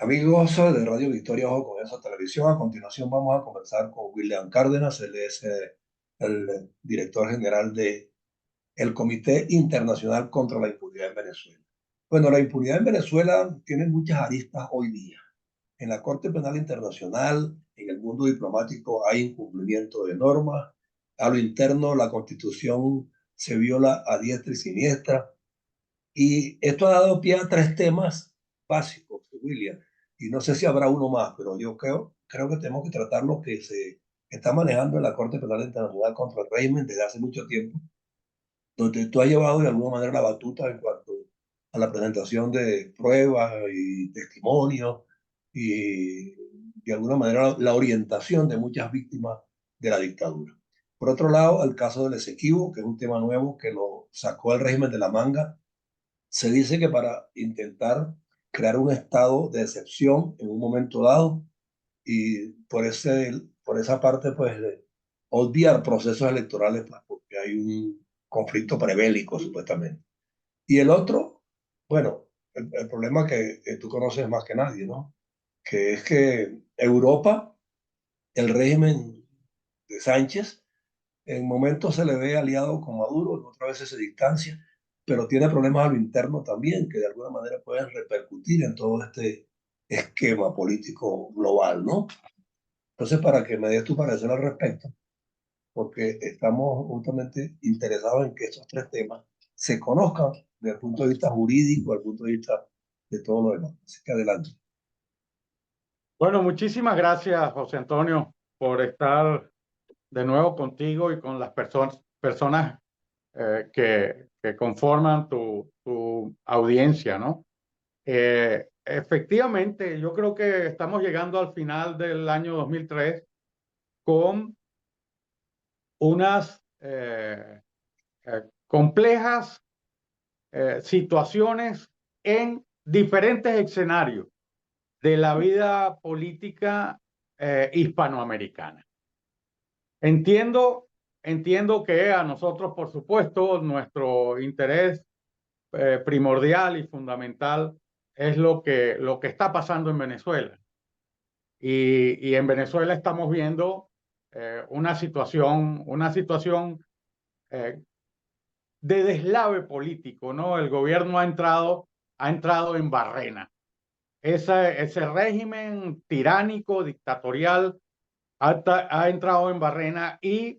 Amigos de Radio Victoria, ojo con esa televisión. A continuación vamos a conversar con William Cárdenas. Él es el director general de el Comité Internacional contra la Impunidad en Venezuela. Bueno, la impunidad en Venezuela tiene muchas aristas hoy día. En la Corte Penal Internacional, en el mundo diplomático, hay incumplimiento de normas. A lo interno, la Constitución se viola a diestra y siniestra. Y esto ha dado pie a tres temas básicos, William. Y no sé si habrá uno más, pero yo creo que tenemos que tratar lo que se está manejando en la Corte Penal Internacional contra el régimen desde hace mucho tiempo, donde tú has llevado de alguna manera la batuta en cuanto a la presentación de pruebas y testimonios y de alguna manera la orientación de muchas víctimas de la dictadura. Por otro lado, el caso del Esequibo, que es un tema nuevo que lo sacó el régimen de la manga. Se dice que para intentar crear un estado de excepción en un momento dado y por esa parte, pues, obviar procesos electorales, pues, porque hay un conflicto prebélico, supuestamente. Y el otro, bueno, el problema que tú conoces más que nadie, ¿no? Que es que Europa, el régimen de Sánchez, en momentos se le ve aliado con Maduro, en otras veces se distancia, pero tiene problemas a lo interno también, que de alguna manera pueden repercutir en todo este esquema político global, ¿no? Entonces, para que me des tu parecer al respecto, porque estamos justamente interesados en que estos tres temas se conozcan desde el punto de vista jurídico, desde el punto de vista de todo lo demás. Así que adelante. Bueno, muchísimas gracias, José Antonio, por estar de nuevo contigo y con las personas que conforman tu audiencia, ¿no? Efectivamente, yo creo que estamos llegando al final del año 2003 con unas complejas situaciones en diferentes escenarios de la vida política hispanoamericana. Entiendo, entiendo que a nosotros, por supuesto, nuestro interés primordial y fundamental es lo que está pasando en Venezuela. Y en Venezuela estamos viendo una situación eh, de deslave político, ¿no? El gobierno ha entrado en barrena. Ese régimen tiránico, dictatorial, ha entrado en barrena y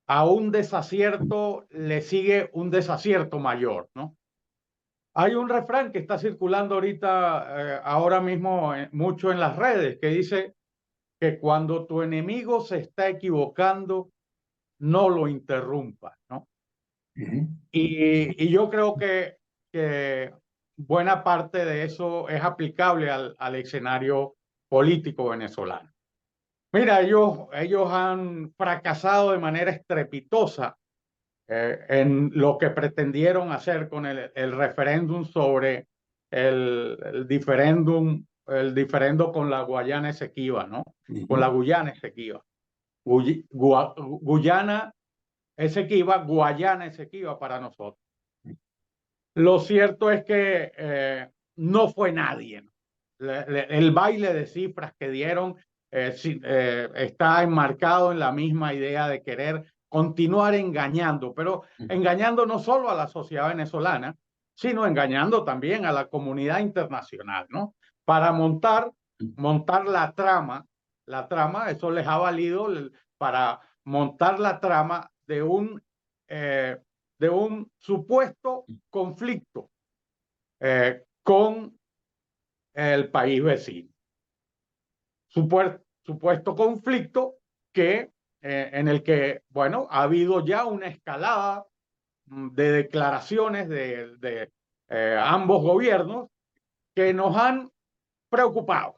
a un desacierto le sigue un desacierto mayor, ¿no? Hay un refrán que está circulando ahorita, ahora mismo, mucho en las redes, que dice que cuando tu enemigo se está equivocando, no lo interrumpas, ¿no? Uh -huh. Y yo creo que buena parte de eso es aplicable al escenario político venezolano. Mira, ellos han fracasado de manera estrepitosa en lo que pretendieron hacer con el referéndum sobre el diferendo con la Guayana Esequiba, ¿no? Uh Con -huh. la Guyana Esequiba. Guyana Esequiba, Guayana Esequiba para nosotros. Lo cierto es que no fue nadie, ¿no? El baile de cifras que dieron está enmarcado en la misma idea de querer continuar engañando, pero engañando no solo a la sociedad venezolana, sino engañando también a la comunidad internacional, ¿no? Para montar la trama, eso les ha valido para montar la trama eh, de un supuesto conflicto con el país vecino. Supuesto conflicto en el que, bueno, ha habido ya una escalada de declaraciones de ambos gobiernos que nos han preocupado,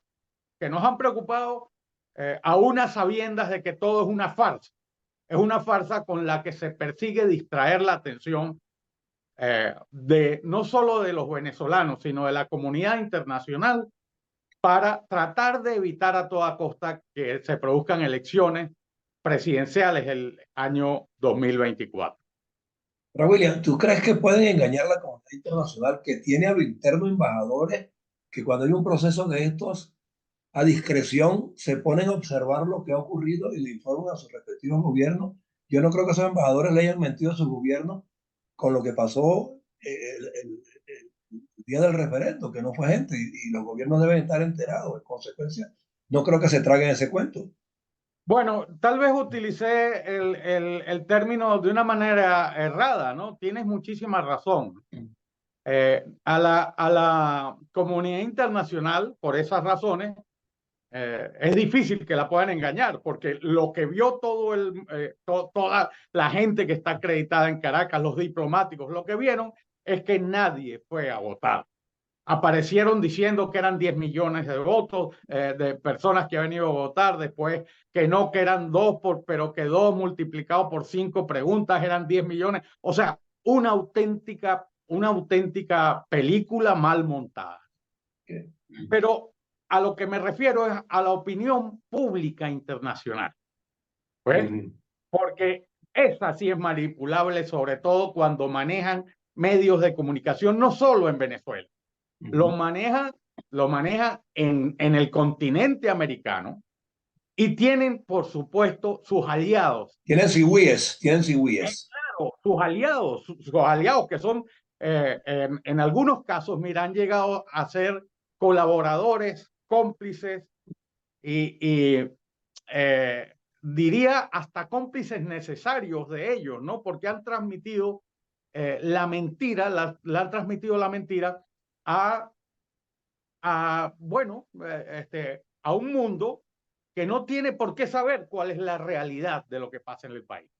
a unas sabiendas de que todo es una farsa. Es una farsa con la que se persigue distraer la atención de no solo de los venezolanos, sino de la comunidad internacional para tratar de evitar a toda costa que se produzcan elecciones presidenciales el año 2024. Pero William, ¿tú crees que pueden engañar a la comunidad internacional que tiene a lo interno embajadores que cuando hay un proceso de estos, a discreción, se ponen a observar lo que ha ocurrido y le informan a sus respectivos gobiernos. Yo no creo que esos embajadores le hayan mentido a sus gobiernos con lo que pasó el día del referendo, que no fue gente, y los gobiernos deben estar enterados. En consecuencia, no creo que se traguen ese cuento. Bueno, tal vez utilicé el término de una manera errada, ¿no? Tienes muchísima razón. A la comunidad internacional, por esas razones, es difícil que la puedan engañar, porque lo que vio toda la gente que está acreditada en Caracas, los diplomáticos, lo que vieron es que nadie fue a votar. Aparecieron diciendo que eran 10 millones de votos, de personas que habían ido a votar, después que no, que eran pero que 2 multiplicado por 5 preguntas eran 10 millones. O sea, una auténtica película mal montada. Pero a lo que me refiero es a la opinión pública internacional. ¿Pues? Porque esa sí es manipulable, sobre todo cuando manejan medios de comunicación, no solo en Venezuela. Lo manejan en el continente americano y tienen, por supuesto, sus aliados. Tienen cigüíes, tienen cigüíes. Claro, sus aliados que son, en algunos casos, mira, han llegado a ser colaboradores, cómplices y diría hasta cómplices necesarios de ellos, ¿no? Porque han transmitido la mentira, han transmitido la mentira a bueno, a un mundo que no tiene por qué saber cuál es la realidad de lo que pasa en el país.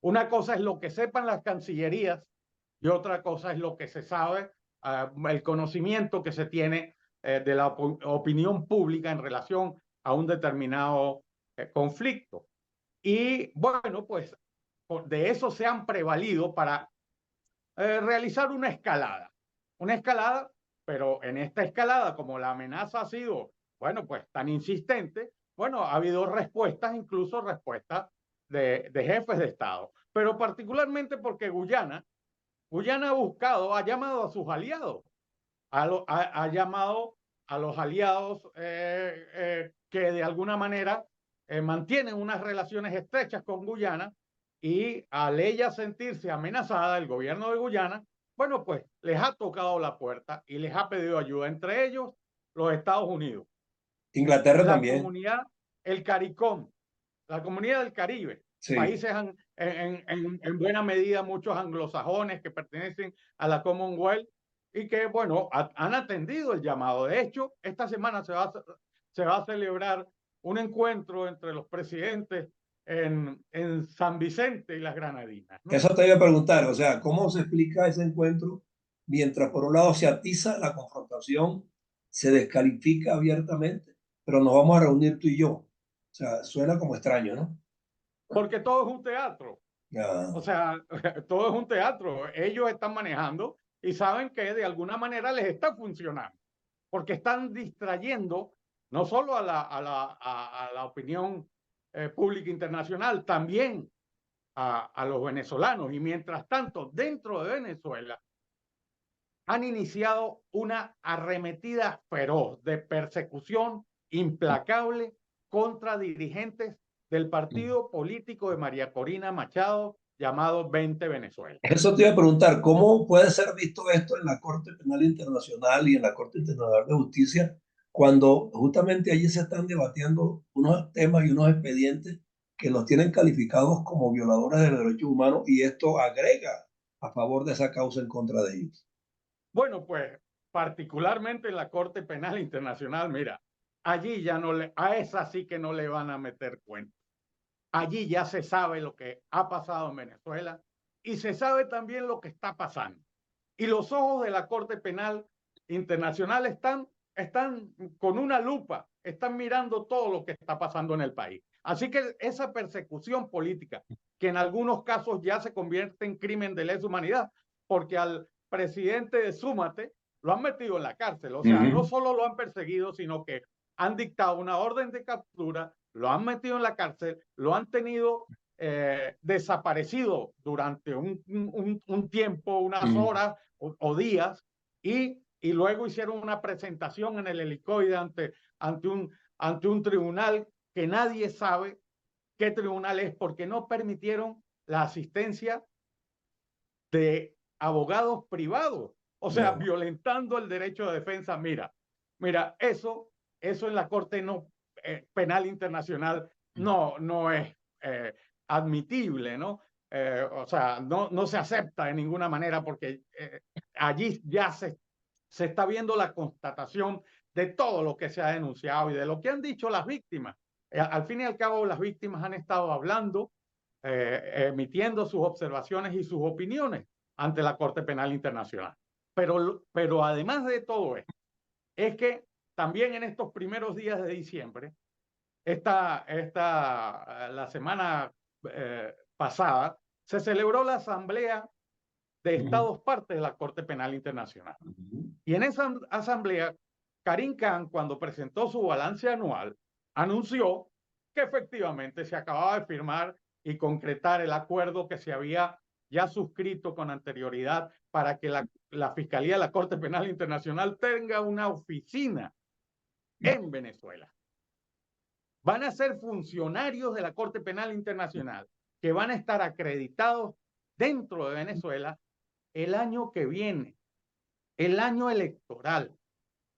Una cosa es lo que sepan las cancillerías y otra cosa es lo que se sabe, el conocimiento que se tiene de la opinión pública en relación a un determinado conflicto. Y bueno, pues de eso se han prevalido para realizar una escalada, pero en esta escalada, como la amenaza ha sido, bueno, pues tan insistente, bueno, ha habido respuestas, incluso respuestas de jefes de Estado, pero particularmente porque Guyana ha buscado, ha llamado a sus aliados, ha llamado a los aliados que de alguna manera mantienen unas relaciones estrechas con Guyana y al ella sentirse amenazada, el gobierno de Guyana, bueno, pues les ha tocado la puerta y les ha pedido ayuda, entre ellos los Estados Unidos, Inglaterra la también. comunidad, el CARICOM, la comunidad del Caribe, Sí. países en buena medida muchos anglosajones que pertenecen a la Commonwealth y que, bueno, han atendido el llamado. De hecho, esta semana se va a celebrar un encuentro entre los presidentes en San Vicente y las Granadinas, ¿no? Eso te iba a preguntar, o sea, ¿cómo se explica ese encuentro mientras por un lado se atiza la confrontación, se descalifica abiertamente, pero nos vamos a reunir tú y yo? O sea, suena como extraño, ¿no? Porque todo es un teatro. Ya. O sea, todo es un teatro. Ellos están manejando y saben que de alguna manera les está funcionando, porque están distrayendo no solo a la opinión pública internacional, también a los venezolanos. Y mientras tanto, dentro de Venezuela, han iniciado una arremetida feroz de persecución implacable contra dirigentes del partido político de María Corina Machado llamado 20 Venezuela. Eso te iba a preguntar, ¿cómo puede ser visto esto en la Corte Penal Internacional y en la Corte Internacional de Justicia cuando justamente allí se están debatiendo unos temas y unos expedientes que los tienen calificados como violadores de los derechos humanos y esto agrega a favor de esa causa en contra de ellos? Bueno, pues particularmente en la Corte Penal Internacional, mira, allí ya no a esa sí que no le van a meter cuenta. Allí ya se sabe lo que ha pasado en Venezuela y se sabe también lo que está pasando. Y los ojos de la Corte Penal Internacional están con una lupa, están mirando todo lo que está pasando en el país. Así que esa persecución política, que en algunos casos ya se convierte en crimen de lesa humanidad, porque al presidente de Súmate lo han metido en la cárcel. O sea, no solo lo han perseguido, sino que han dictado una orden de captura, lo han metido en la cárcel, lo han tenido desaparecido durante un tiempo, unas horas o días, y y luego hicieron una presentación en el helicoide ante un tribunal que nadie sabe qué tribunal es, porque no permitieron la asistencia de abogados privados, o sea, No. violentando el derecho de defensa. Mira, eso en la Corte Penal Internacional no es admitible, ¿no? O sea, no se acepta de ninguna manera, porque allí ya se está viendo la constatación de todo lo que se ha denunciado y de lo que han dicho las víctimas. Al fin y al cabo, las víctimas han estado hablando, emitiendo sus observaciones y sus opiniones ante la Corte Penal Internacional. Pero además de todo esto, es que también en estos primeros días de diciembre, la semana pasada, se celebró la Asamblea de Estados Partes de la Corte Penal Internacional. Y en esa asamblea, Karim Khan, cuando presentó su balance anual, anunció que efectivamente se acababa de firmar y concretar el acuerdo que se había ya suscrito con anterioridad para que la Fiscalía de la Corte Penal Internacional tenga una oficina en Venezuela. Van a ser funcionarios de la Corte Penal Internacional que van a estar acreditados dentro de Venezuela el año que viene, el año electoral,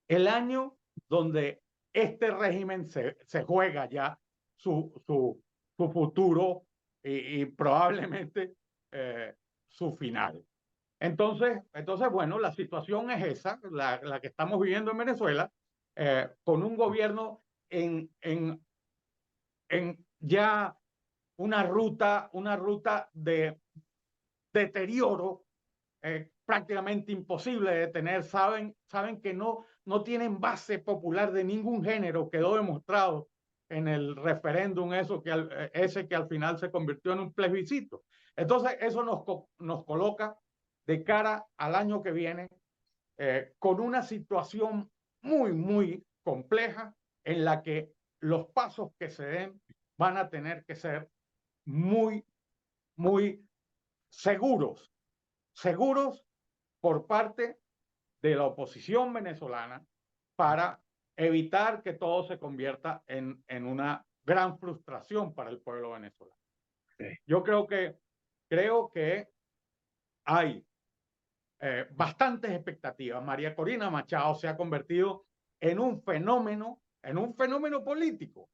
el año donde este régimen se juega ya su futuro y probablemente su final. Entonces, bueno, la situación es esa, la que estamos viviendo en Venezuela, con un gobierno en ya una ruta de deterioro prácticamente imposible de detener. Saben que no tienen base popular de ningún género. Quedó demostrado en el referéndum ese que al final se convirtió en un plebiscito. Entonces eso nos coloca de cara al año que viene con una situación muy compleja en la que los pasos que se den van a tener que ser muy seguros por parte de la oposición venezolana para evitar que todo se convierta en una gran frustración para el pueblo venezolano. Yo creo que hay bastantes expectativas. María Corina Machado se ha convertido en un fenómeno político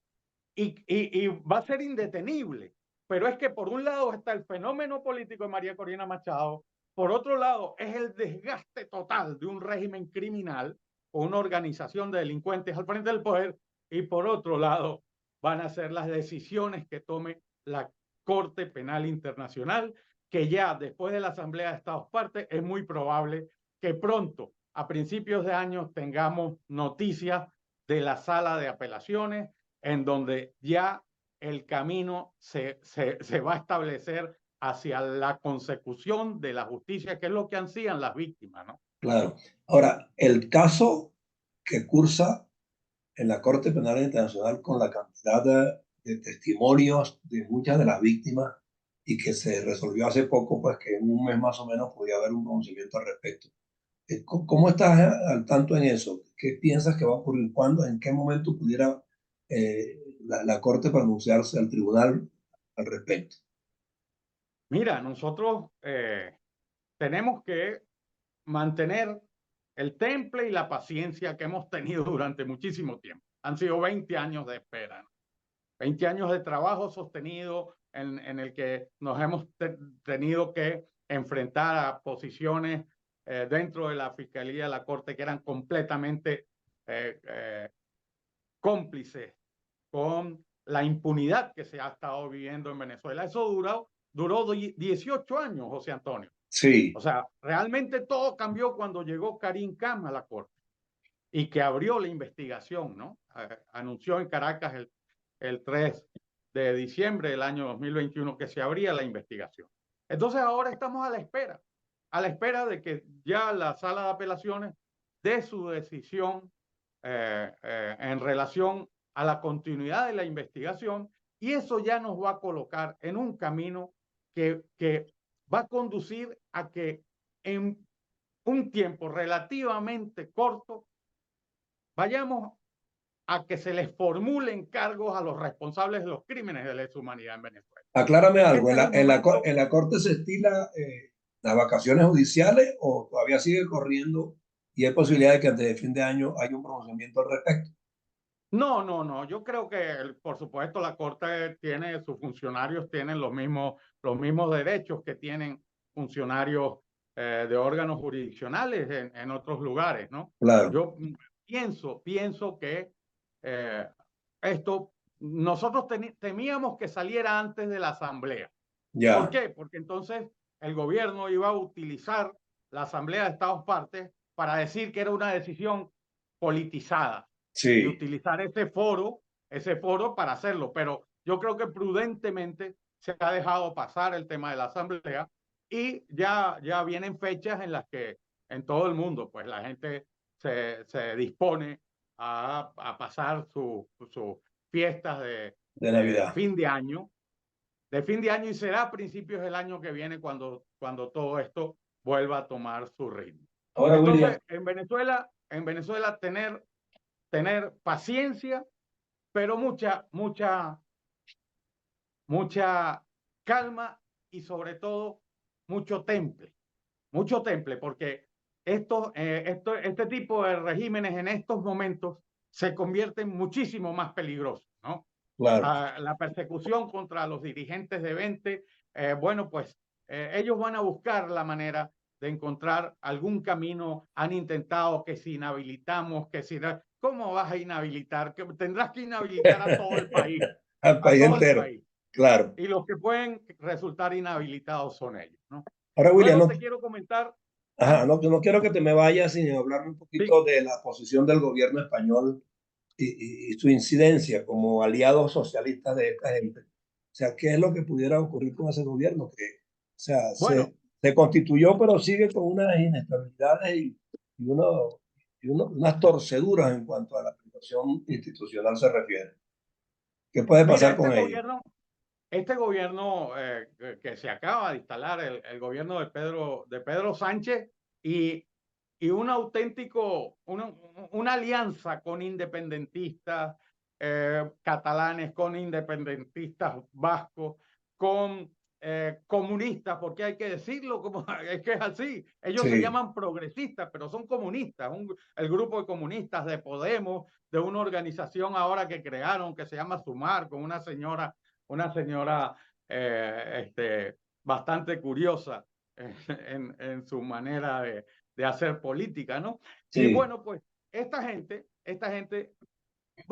y va a ser indetenible. Pero es que por un lado está el fenómeno político de María Corina Machado, por otro lado es el desgaste total de un régimen criminal o una organización de delincuentes al frente del poder, y por otro lado van a ser las decisiones que tome la Corte Penal Internacional, que ya después de la Asamblea de Estados Partes es muy probable que pronto, a principios de año, tengamos noticias de la sala de apelaciones, en donde ya el camino se va a establecer hacia la consecución de la justicia, que es lo que ansían las víctimas, ¿no? Claro. Ahora, el caso que cursa en la Corte Penal Internacional con la cantidad de testimonios de muchas de las víctimas y que se resolvió hace poco, pues que en un mes más o menos podía haber un conocimiento al respecto. ¿Cómo estás al tanto en eso? ¿Qué piensas que va a ocurrir? ¿Cuándo? ¿En qué momento pudiera la Corte pronunciarse al tribunal al respecto? Mira, nosotros tenemos que mantener el temple y la paciencia que hemos tenido durante muchísimo tiempo. Han sido 20 años de espera, ¿no? 20 años de trabajo sostenido en el que nos hemos tenido que enfrentar a posiciones dentro de la Fiscalía de la Corte que eran completamente cómplices con la impunidad que se ha estado viviendo en Venezuela. Eso duró 18 años, José Antonio. Sí, O sea, realmente todo cambió cuando llegó Karim Khan a la Corte y que abrió la investigación, ¿no? Anunció en Caracas el 3 de diciembre del año 2021 que se abría la investigación. Entonces ahora estamos a la espera de que ya la sala de apelaciones dé su decisión en relación a la continuidad de la investigación, y eso ya nos va a colocar en un camino que va a conducir a que en un tiempo relativamente corto, vayamos a que se les formulen cargos a los responsables de los crímenes de lesa humanidad en Venezuela. Aclárame algo, Este es el momento. en la Corte se estila las vacaciones judiciales o todavía sigue corriendo y hay posibilidad de que antes de fin de año haya un pronunciamiento al respecto? No, no, no. Yo creo que, por supuesto, la Corte tiene, sus funcionarios tienen los mismos derechos que tienen funcionarios de órganos jurisdiccionales en otros lugares, ¿no? Claro, Yo pienso que eh, esto, nosotros temíamos que saliera antes de la Asamblea. ¿Por ya, qué? Porque entonces el gobierno iba a utilizar la Asamblea de Estados Partes para decir que era una decisión politizada y sí, utilizar ese foro para hacerlo. Pero yo creo que prudentemente se ha dejado pasar el tema de la Asamblea y ya vienen fechas en las que en todo el mundo pues la gente se dispone a pasar sus fiestas de Navidad. de fin de año y será a principios del año que viene cuando todo esto vuelva a tomar su ritmo. Ahora, William, Entonces, en Venezuela tener paciencia, pero mucha calma y sobre todo mucho temple, porque este tipo de regímenes en estos momentos se convierten muchísimo más peligrosos, ¿no? claro. La persecución contra los dirigentes de 20, bueno, pues ellos van a buscar la manera de encontrar algún camino. Han intentado que si inhabilitamos, que si... ¿Cómo vas a inhabilitar? Que tendrás que inhabilitar Al a país todo el entero, país. claro. Y los que pueden resultar inhabilitados son ellos, ¿no? Ahora, William, Luego no, te quiero comentar, ajá, no, no quiero que te me vayas sin hablarme un sí, poquito de la posición del gobierno español y su incidencia como aliados socialistas de esta gente. O sea, ¿qué es lo que pudiera ocurrir con ese gobierno? Que, o sea, bueno, se constituyó, pero sigue con unas inestabilidades y, unas torceduras en cuanto a la aplicación institucional se refiere. ¿Qué puede mira, pasar con ellos? este gobierno que se acaba de instalar, el gobierno de Pedro Sánchez y, y un auténtico, una alianza con independentistas catalanes, con independentistas vascos, con comunistas, porque hay que decirlo, como es que es así. Ellos se Sí, llaman progresistas, pero son comunistas. El grupo de comunistas de Podemos, de una organización ahora que crearon que se llama Sumar, con una señora bastante curiosa en su manera de hacer política, ¿no? Y sí, bueno, pues esta gente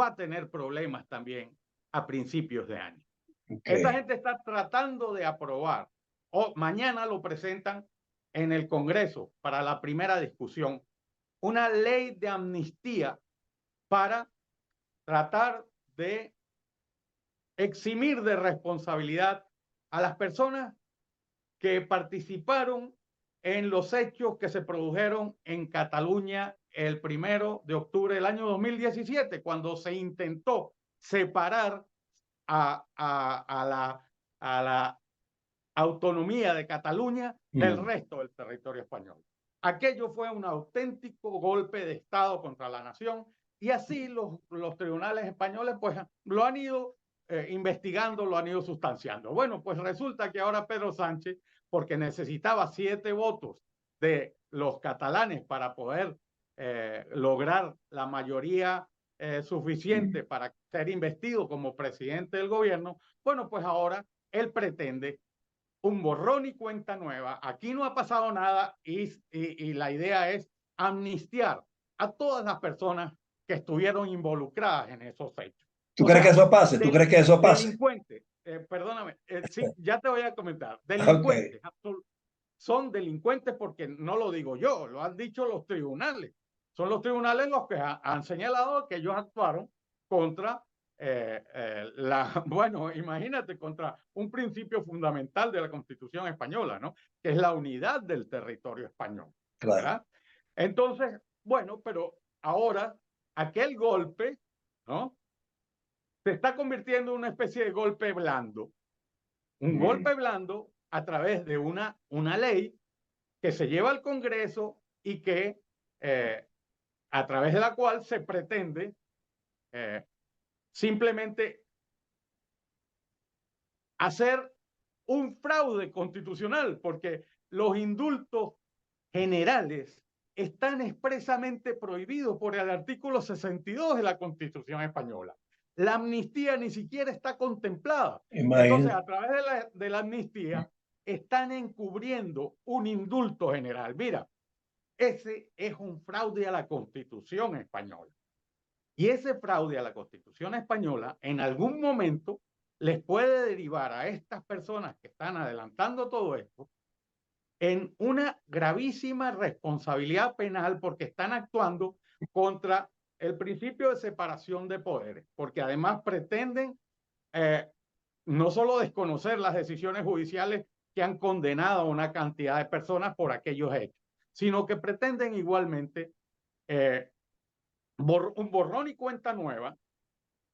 va a tener problemas también a principios de año. ok. Esta gente está tratando de aprobar, o mañana lo presentan en el Congreso para la primera discusión, una ley de amnistía para tratar de eximir de responsabilidad a las personas que participaron en los hechos que se produjeron en Cataluña el 1 de octubre del año 2017, cuando se intentó separar a la autonomía de Cataluña del Mm, resto del territorio español. Aquello fue un auténtico golpe de Estado contra la nación y así los tribunales españoles pues lo han ido investigando, lo han ido sustanciando. Bueno, pues resulta que ahora Pedro Sánchez, porque necesitaba 7 votos de los catalanes para poder lograr la mayoría suficiente para ser investido como presidente del gobierno, bueno, pues ahora él pretende un borrón y cuenta nueva. Aquí no ha pasado nada y la idea es amnistiar a todas las personas que estuvieron involucradas en esos hechos. ¿tú O crees que sea, eso pase? ¿Tú crees que eso pase? delincuentes, perdóname, sí, ya te voy a comentar, Ok, delincuentes, son delincuentes porque no lo digo yo, lo han dicho los tribunales. Son los tribunales los que han señalado que ellos actuaron contra bueno, imagínate, contra un principio fundamental de la Constitución española, ¿no? Que es la unidad del territorio español, claro. ¿verdad? Entonces, bueno, pero ahora aquel golpe, ¿no? Se está convirtiendo en una especie de golpe blando. Un Mm, golpe blando a través de una ley que se lleva al Congreso y que a través de la cual se pretende simplemente hacer un fraude constitucional, porque los indultos generales están expresamente prohibidos por el artículo 62 de la Constitución española. La amnistía ni siquiera está contemplada. Entonces, a través de la amnistía, están encubriendo un indulto general. Mira, ese es un fraude a la Constitución española. Y ese fraude a la Constitución española, en algún momento, les puede derivar a estas personas que están adelantando todo esto en una gravísima responsabilidad penal, porque están actuando contra el principio de separación de poderes, porque además pretenden no solo desconocer las decisiones judiciales que han condenado a una cantidad de personas por aquellos hechos, sino que pretenden igualmente un borrón y cuenta nueva,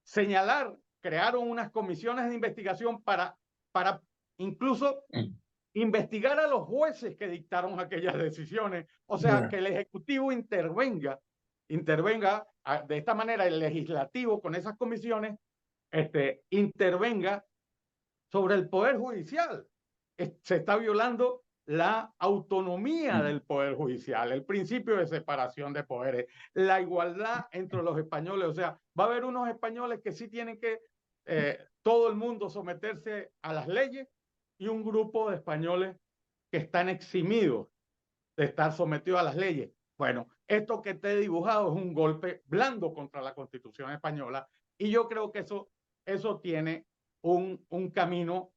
señalar, crearon unas comisiones de investigación para incluso investigar a los jueces que dictaron aquellas decisiones, o sea, que el Ejecutivo intervenga de esta manera, el Legislativo con esas comisiones, intervenga sobre el Poder Judicial. Se está violando la autonomía del Poder Judicial, el principio de separación de poderes, la igualdad entre los españoles. O sea, va a haber unos españoles que sí tienen que, todo el mundo, someterse a las leyes, y un grupo de españoles que están eximidos de estar sometidos a las leyes. Bueno, esto que te he dibujado es un golpe blando contra la Constitución española, y yo creo que eso tiene un camino,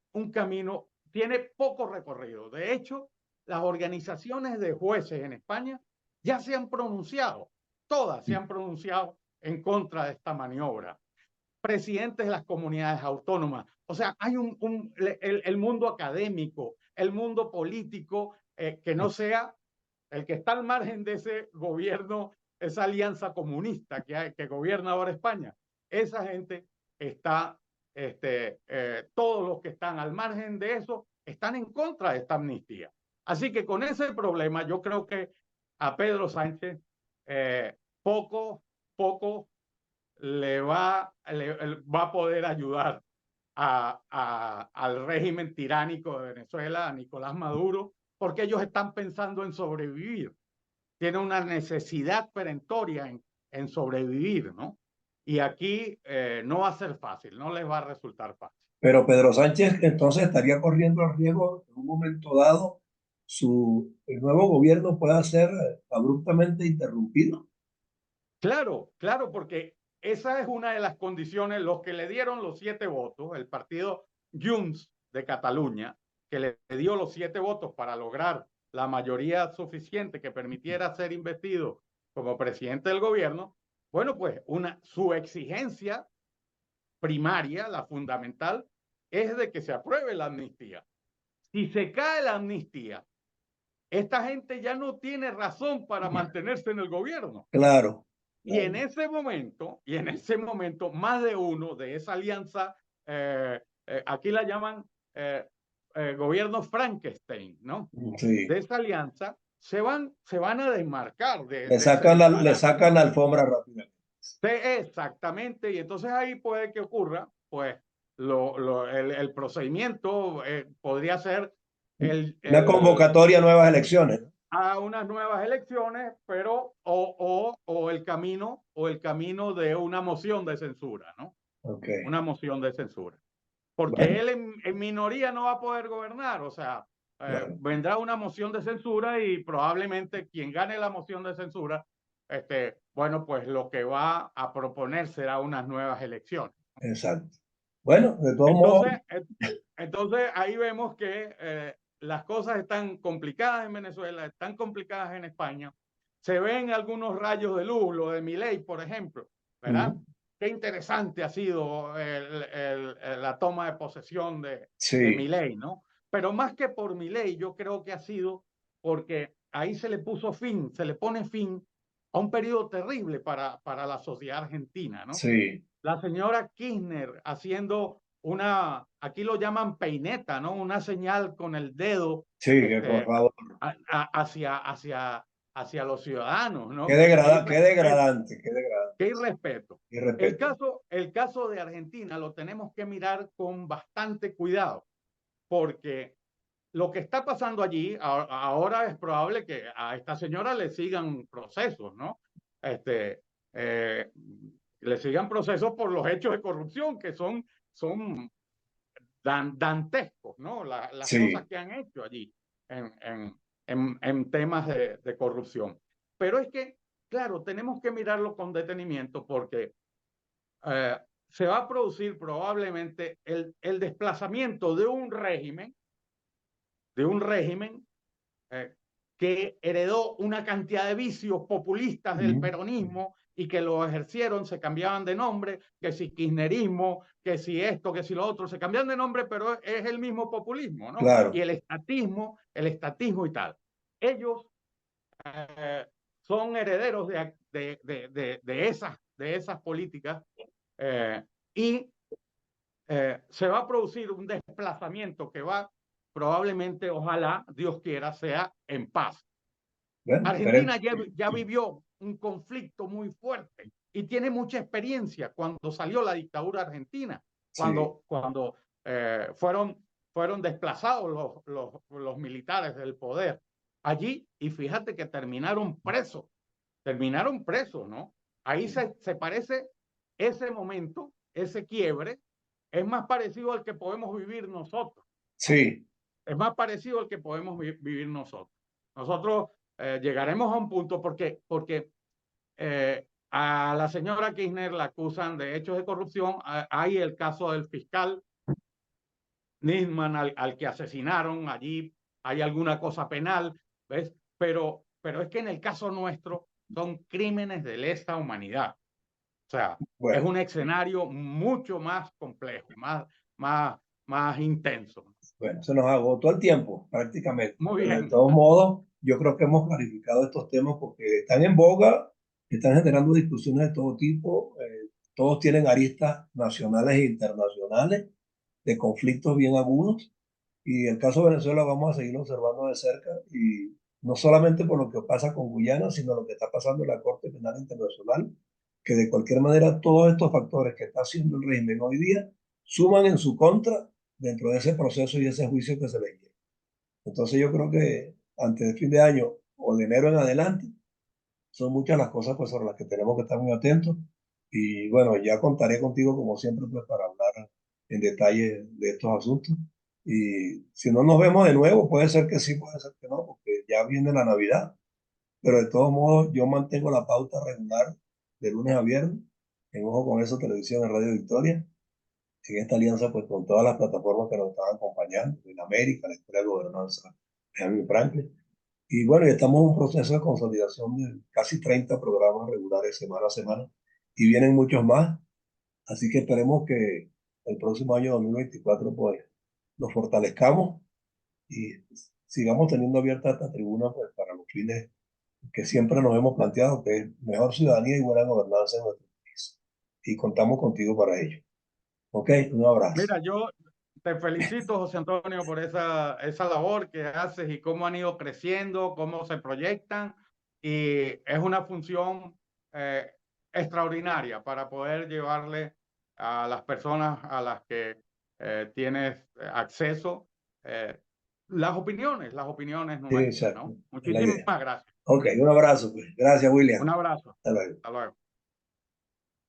tiene poco recorrido. De hecho, las organizaciones de jueces en España ya se han pronunciado, todas se han pronunciado en contra de esta maniobra. Presidentes de las comunidades autónomas, o sea, hay el mundo académico, el mundo político, que no sea el que está al margen de ese gobierno, esa alianza comunista que gobierna ahora España. Esa gente está, todos los que están al margen de eso están en contra de esta amnistía. Así que con ese problema yo creo que a Pedro Sánchez poco le va a poder ayudar al régimen tiránico de Venezuela, a Nicolás Maduro, porque ellos están pensando en sobrevivir. Tienen una necesidad perentoria en sobrevivir, ¿no? Y aquí no va a ser fácil, no les va a resultar fácil. Pero Pedro Sánchez entonces estaría corriendo el riesgo en un momento dado el nuevo gobierno pueda ser abruptamente interrumpido. Claro, claro, porque esa es una de las condiciones. Los que le dieron los 7 votos, el partido Junts de Cataluña, que le dio los 7 votos para lograr la mayoría suficiente que permitiera ser investido como presidente del gobierno, bueno, pues su exigencia primaria, la fundamental, es de que se apruebe la amnistía. Si se cae la amnistía, esta gente ya no tiene razón para mantenerse en el gobierno. Claro. Y en ese momento, más de uno de esa alianza, aquí la llaman gobierno Frankenstein, ¿no? Sí. De esa alianza se van a desmarcar. Le sacan la alfombra rápidamente. Exactamente, y entonces ahí puede que ocurra, pues, el procedimiento podría ser una convocatoria a nuevas elecciones, ¿no? A unas nuevas elecciones, pero el camino de una moción de censura, ¿no? Okay. Una moción de censura. Porque bueno, él en minoría no va a poder gobernar, o sea, claro, vendrá una moción de censura y probablemente quien gane la moción de censura, bueno, pues lo que va a proponer será unas nuevas elecciones. Exacto. Bueno, de todos modos. Entonces ahí vemos que las cosas están complicadas en Venezuela, están complicadas en España. Se ven algunos rayos de luz, lo de Milei, por ejemplo, ¿verdad? Qué interesante ha sido la toma de posesión de Milei, ¿no? Pero más que por Milei, yo creo que ha sido porque ahí se le pone fin a un periodo terrible para la sociedad argentina, ¿no? Sí. La señora Kirchner haciendo aquí lo llaman peineta, ¿no? Una señal con el dedo. Sí, que por favor. Hacia hacia los ciudadanos, ¿no? Qué degradante, qué degradante. Qué irrespeto. Irrespeto. El caso de Argentina lo tenemos que mirar con bastante cuidado, porque lo que está pasando allí ahora es probable que a esta señora le sigan procesos, ¿no? Le sigan procesos por los hechos de corrupción que son dantescos, ¿no? Las Sí. cosas que han hecho allí en temas de corrupción. Pero es que, claro, tenemos que mirarlo con detenimiento porque se va a producir probablemente el desplazamiento de un régimen que heredó una cantidad de vicios populistas del peronismo y que lo ejercieron, se cambiaban de nombre, que si kirchnerismo, que si esto, que si lo otro, se cambian de nombre, pero es el mismo populismo, ¿no? Claro. Y el estatismo y tal. Ellos son herederos de esas políticas y se va a producir un desplazamiento que va probablemente, ojalá, Dios quiera, sea en paz. Bueno, Argentina ya vivió un conflicto muy fuerte y tiene mucha experiencia cuando salió la dictadura argentina, cuando fueron desplazados los militares del poder allí, y fíjate que terminaron presos, ¿no? Ahí se parece ese momento, ese quiebre, es más parecido al que podemos vivir nosotros. Sí. Es más parecido al que podemos vivir nosotros. Nosotros llegaremos a un punto porque a la señora Kirchner la acusan de hechos de corrupción. Hay el caso del fiscal Nisman al que asesinaron allí. Hay alguna cosa penal, ¿ves? Pero es que en el caso nuestro son crímenes de lesa humanidad. O sea, Bueno. es un escenario mucho más complejo, más intenso. Bueno, se nos agotó el tiempo prácticamente. Muy Pero bien. de todos modos, yo creo que hemos clarificado estos temas porque están en boga, están generando discusiones de todo tipo, todos tienen aristas nacionales e internacionales de conflictos bien agudos. Y el caso de Venezuela vamos a seguir observando de cerca, y no solamente por lo que pasa con Guyana, sino lo que está pasando en la Corte Penal Internacional, que de cualquier manera todos estos factores que está haciendo el régimen hoy día suman en su contra dentro de ese proceso y ese juicio que se le quiere. Entonces yo creo que antes del fin de año o de enero en adelante, son muchas las cosas pues, sobre las que tenemos que estar muy atentos. Y bueno, ya contaré contigo como siempre pues, para hablar en detalle de estos asuntos. Y si no nos vemos de nuevo, puede ser que sí, puede ser que no, porque ya viene la Navidad. Pero de todos modos, yo mantengo la pauta regular de lunes a viernes en Ojo con Eso, Televisión en Radio Victoria, en esta alianza pues con todas las plataformas que nos están acompañando, en América, la Escuela de Gobernanza Benjamin Franklin. Y bueno, estamos en un proceso de consolidación de casi 30 programas regulares semana a semana, y vienen muchos más, así que esperemos que el próximo año 2024 pues nos fortalezcamos y sigamos teniendo abierta esta tribuna pues para los fines que siempre nos hemos planteado, que es mejor ciudadanía y buena gobernanza en nuestro país. Y contamos contigo para ello. Ok, un abrazo. Mira, yo te felicito, José Antonio, por esa labor que haces y cómo han ido creciendo, cómo se proyectan. Y es una función extraordinaria para poder llevarle a las personas a las que tienes acceso las opiniones Sí, nuestras, exacto. ¿no? Es la Muchísimas idea. gracias. Ok, un abrazo. Pues. Gracias, William. Un abrazo. Hasta luego. Hasta luego.